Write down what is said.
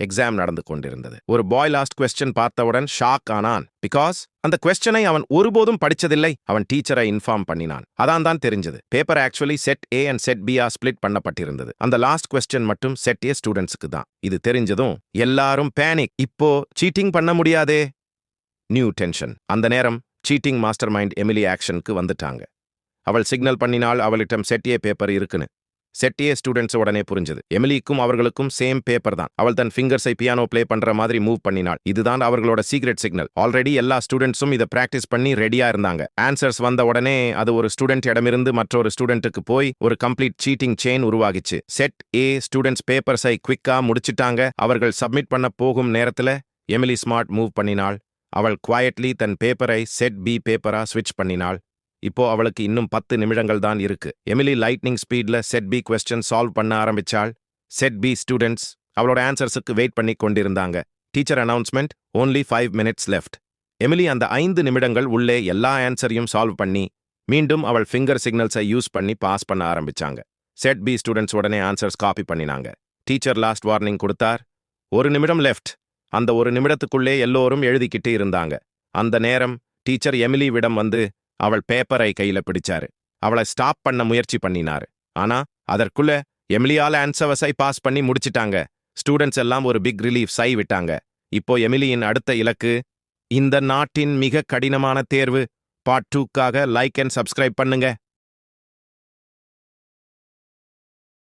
Exam நடந்து கொண்டிருந்தது. ஒரு பாய் லாஸ்ட் கொஸ்டின் பார்த்தவுடன் ஷாக் ஆனான். பிகாஸ் அந்த கொஸ்டினை அவன் ஒருபோதும் படிச்சதில்லை. அவன் டீச்சரை இன்ஃபார்ம் பண்ணினான். அதான் தெரிஞ்சது. Paper actually set A and set B split பண்ணப்பட்டிருந்தது. அந்த லாஸ்ட் கொஸ்டின் மட்டும் செட் ஏ ஸ்டூடெண்ட்ஸுக்கு தான். இது தெரிஞ்சதும் எல்லாரும் பேனிக். இப்போ சீட்டிங் பண்ண முடியாதே. New tension. அந்த நேரம் சீட்டிங் மாஸ்டர் மைண்ட் எமிலி ஆக்ஷனுக்கு வந்துட்டாங்க. அவள் சிக்னல் பண்ணினால் அவளிடம் செட் ஏ பேப்பர் இருக்குன்னு. செட் ஏ ஸ்டூடெண்ட்ஸ் உடனே புரிஞ்சது. எமிலிக்கும் அவர்களுக்கும் சேம் பேப்பர் தான். அவள் தன் ஃபிங்கர்ஸை பியானோ பிளே பண்ற மாதிரி மூவ் பண்ணினாள். இதுதான் அவர்களோட சீக்ரெட் சிக்னல். ஆல்ரெடி எல்லா ஸ்டூடெண்ட்ஸும் இதை பிராக்டிஸ் பண்ணி ரெடியா இருந்தாங்க. ஆன்சர்ஸ் வந்த உடனே அது ஒரு ஸ்டூடெண்ட் இடமிருந்து மற்றொரு ஸ்டூடெண்ட்டுக்கு போய் ஒரு கம்ப்ளீட் சீட்டிங் செயின் உருவாகிச்சு. செட் ஏ ஸ்டூடெண்ட்ஸ் பேப்பர்ஸை குவிக்கா முடிச்சிட்டாங்க. அவர்கள் சப்மிட் பண்ண போகும் நேரத்துல எமிலி ஸ்மார்ட் மூவ் பண்ணினாள். அவள் குவாய்ட்லி தன் பேப்பரை செட் பி பேப்பரா ஸ்விட்ச் பண்ணினாள். இப்போ அவளுக்கு இன்னும் 10 நிமிடங்கள் தான் இருக்கு. எமிலி லைட்னிங் ஸ்பீட்ல செட் பி கொஸ்டின் சால்வ் பண்ண ஆரம்பிச்சாள். செட் பி ஸ்டூடெண்ட்ஸ் அவளோட ஆன்சர்ஸுக்கு வெயிட் பண்ணி கொண்டிருந்தாங்க. Teacher announcement, only 5 minutes left. Emily அந்த 5 நிமிடங்கள் உள்ளே எல்லா ஆன்சரையும் சால்வ் பண்ணி மீண்டும் அவள் ஃபிங்கர் சிக்னல்ஸை யூஸ் பண்ணி பாஸ் பண்ண ஆரம்பிச்சாங்க. செட் பி ஸ்டூடெண்ட்ஸ் உடனே ஆன்சர்ஸ் காப்பி பண்ணினாங்க. டீச்சர் லாஸ்ட் வார்னிங் கொடுத்தார். 1 நிமிடம் லெஃப்ட். அந்த 1 நிமிடத்துக்குள்ளே எல்லோரும் எழுதிக்கிட்டு இருந்தாங்க. அந்த நேரம் டீச்சர் எமிலிவிடம் வந்து அவள் பேப்பரை கையில பிடிச்சாரு. அவளை ஸ்டாப் பண்ண முயற்சி பண்ணினாரு. ஆனா அதற்குள்ள எமிலியால ஆன்சர்ஸை பாஸ் பண்ணி முடிச்சிட்டாங்க. ஸ்டூடெண்ட்ஸ் எல்லாம் ஒரு பிக் ரிலீஃப் சை விட்டாங்க. இப்போ எமிலியின் அடுத்த இலக்கு இந்த நாட்டின் மிக கடினமான தேர்வு. பார்ட் 2க்காக லைக் அண்ட் சப்ஸ்கிரைப் பண்ணுங்க.